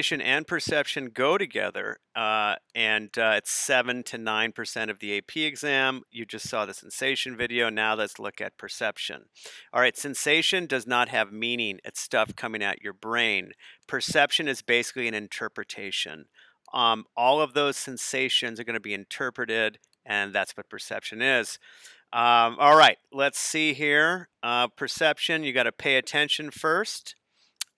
And perception go together, and it's 7 to 9% of the AP exam. You just saw the sensation video. Now let's look at perception. All right, sensation does not have meaning. It's stuff coming at your brain. Perception is basically an interpretation. All of those sensations are going to be interpreted, and that's what perception is. All right, let's see here. Perception, you got to pay attention first,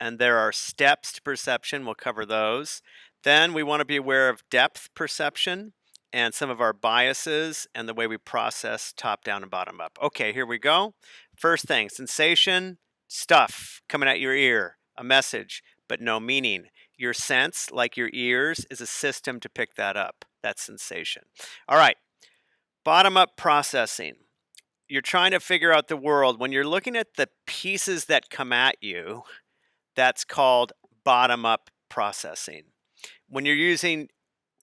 and there are steps to perception. We'll cover those. Then we want to be aware of depth perception and some of our biases and the way we process top down and bottom up. Okay, here we go. First thing, sensation, stuff coming at your ear, a message, but no meaning. Your sense, like your ears, is a system to pick that up. That's sensation. All right, bottom up processing. You're trying to figure out the world. When you're looking at the pieces that come at you, that's called bottom up processing. When you're using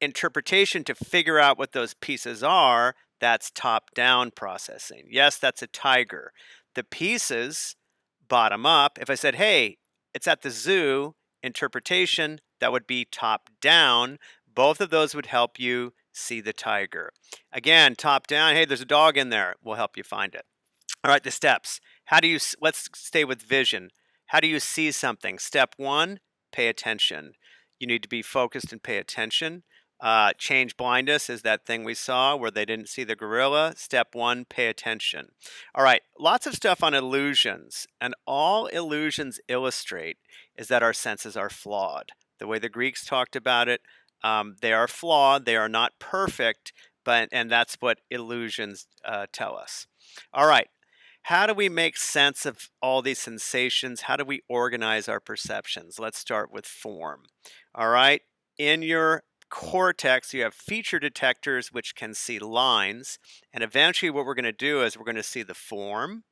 interpretation to figure out what those pieces are, that's top down processing. Yes, that's a tiger. The pieces, bottom up, if I said, hey, it's at the zoo, interpretation, that would be top down. Both of those would help you see the tiger. Again, top down, hey, there's a dog in there, will help you find it. All right, the steps. Let's stay with vision. How do you see something? Step one, pay attention. You need to be focused and pay attention. Change blindness is that thing we saw where they didn't see the gorilla. Step one, pay attention. All right, lots of stuff on illusions, and all illusions illustrate is that our senses are flawed. The way the Greeks talked about it, they are flawed. They are not perfect, and that's what illusions tell us. All right. How do we make sense of all these sensations? How do we organize our perceptions? Let's start with form. All right. In your cortex, you have feature detectors which can see lines. And eventually, what we're going to do is we're going to see the form,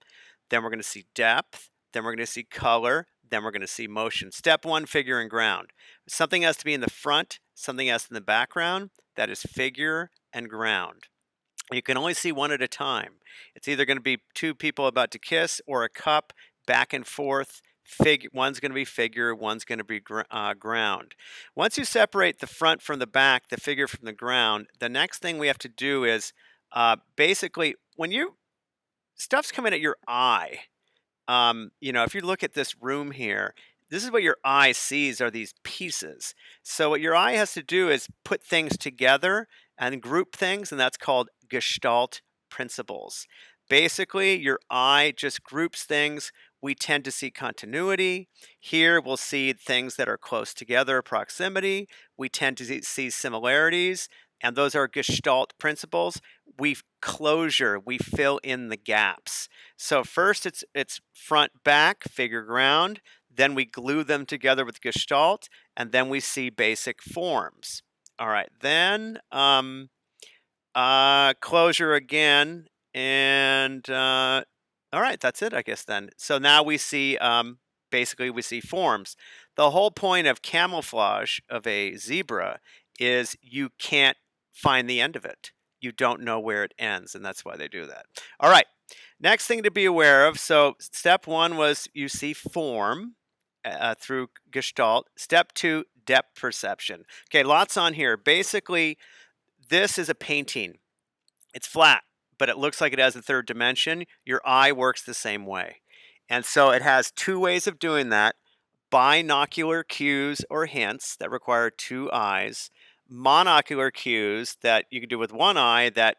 then we're going to see depth, then we're going to see color, then we're going to see motion. Step one, figure and ground. Something has to be in the front, something else in the background. That is figure and ground. You can only see one at a time. It's either going to be two people about to kiss or a cup back and forth. One's going to be figure, one's going to be ground. Once you separate the front from the back, the figure from the ground, the next thing we have to do is basically when stuff's coming at your eye. If you look at this room here, this is what your eye sees are these pieces. So what your eye has to do is put things together and group things, and that's called Gestalt principles. Basically, your eye just groups things. We tend to see continuity. Here, we'll see things that are close together, proximity. We tend to see similarities, and those are Gestalt principles. We fill in the gaps. So first, it's front, back, figure, ground. Then we glue them together with Gestalt, and then we see basic forms. All right, then closure again, and all right, that's it, I guess then. So now we see, basically we see forms. The whole point of camouflage of a zebra is you can't find the end of it. You don't know where it ends, and that's why they do that. All right, next thing to be aware of. So step one was you see form through Gestalt. Step two, depth perception. Okay, lots on here. Basically, this is a painting. It's flat, but it looks like it has a third dimension. Your eye works the same way. And so it has two ways of doing that: binocular cues or hints that require two eyes, monocular cues that you can do with one eye that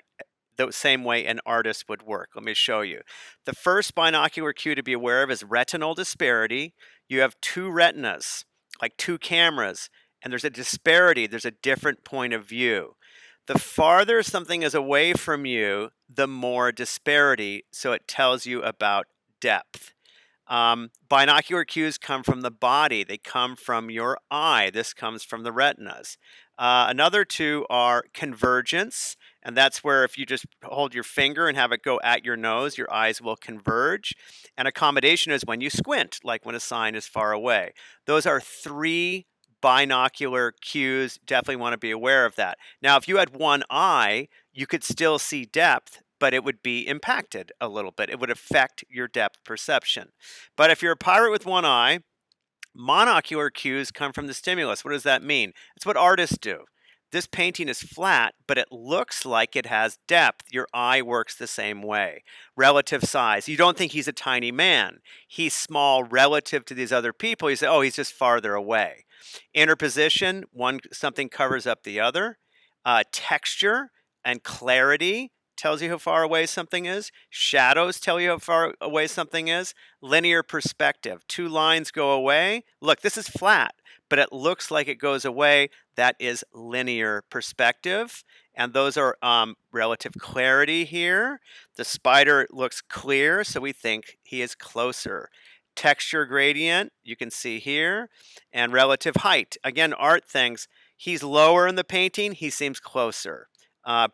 the same way an artist would work. Let me show you. The first binocular cue to be aware of is retinal disparity. You have two retinas, like two cameras, and there's a disparity. There's a different point of view. The farther something is away from you, the more disparity, so it tells you about depth. Binocular cues come from the body. They come from your eye. This comes from the retinas. Another two are convergence, and that's where if you just hold your finger and have it go at your nose, your eyes will converge. And accommodation is when you squint, like when a sign is far away. Those are three binocular cues. Definitely want to be aware of that. Now, if you had one eye, you could still see depth, but it would be impacted a little bit. It would affect your depth perception. But if you're a pirate with one eye, Monocular cues come from the stimulus. What does that mean? It's what artists do. This painting is flat, but it looks like it has depth. Your eye works the same way. Relative size. You don't think he's a tiny man. He's small relative to these other people. You say, oh, he's just farther away. Interposition, something covers up the other. Texture and clarity tells you how far away something is. Shadows tell you how far away something is. Linear perspective. Two lines go away. Look, this is flat, but it looks like it goes away. That is linear perspective. And those are relative clarity here. The spider looks clear, so we think he is closer. Texture gradient, you can see here. And relative height. Again, art things. He's lower in the painting, he seems closer.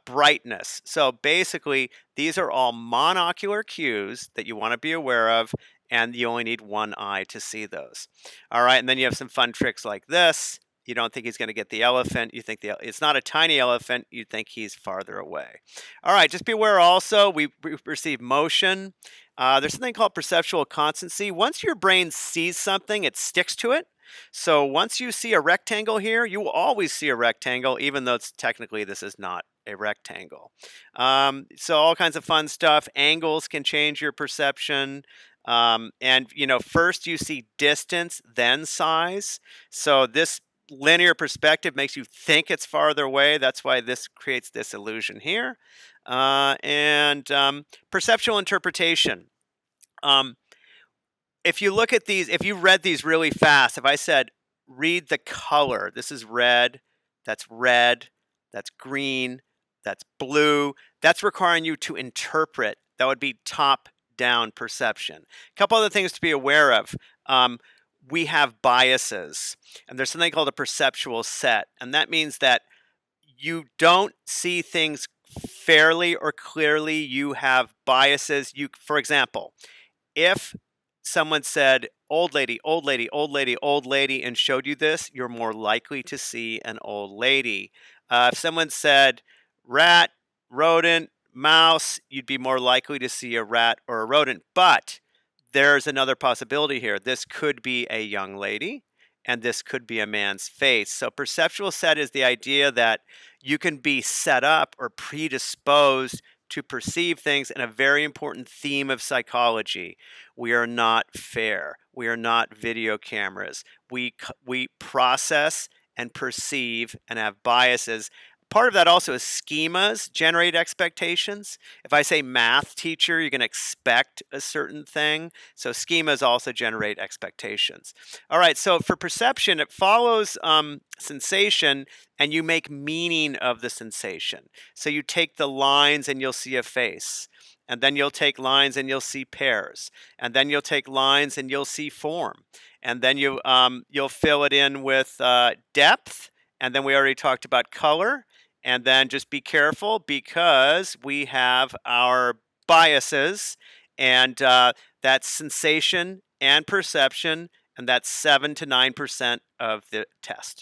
Brightness. So basically, these are all monocular cues that you want to be aware of, and you only need one eye to see those. All right, and then you have some fun tricks like this. You don't think he's going to get the elephant. You think it's not a tiny elephant. You think he's farther away. All right, just be aware also, we perceive motion. There's something called perceptual constancy. Once your brain sees something, it sticks to it. So once you see a rectangle here, you will always see a rectangle, even though technically this is not a rectangle. So all kinds of fun stuff. Angles can change your perception. And, first you see distance, then size. So this linear perspective makes you think it's farther away. That's why this creates this illusion here. And perceptual interpretation. If you look at these, if you read these really fast, if I said, read the color, this is red, that's green, that's blue, that's requiring you to interpret. That would be top-down perception. A couple other things to be aware of. We have biases, and there's something called a perceptual set, and that means that you don't see things fairly or clearly. You have biases. For example, if someone said, old lady, old lady, old lady, old lady, and showed you this, you're more likely to see an old lady. If someone said rat, rodent, mouse, you'd be more likely to see a rat or a rodent. But there's another possibility here. This could be a young lady, and this could be a man's face. So perceptual set is the idea that you can be set up or predisposed to perceive things. And a very important theme of psychology: we are not fair. We are not video cameras. We process and perceive and have biases. Part of that also is schemas generate expectations. If I say math teacher, you're going to expect a certain thing. So schemas also generate expectations. All right, so for perception, it follows sensation, and you make meaning of the sensation. So you take the lines and you'll see a face. And then you'll take lines and you'll see pairs. And then you'll take lines and you'll see form. And then you'll fill it in with depth. And then we already talked about color. And then just be careful, because we have our biases, and that's sensation and perception, and that's 7 to 9% of the test.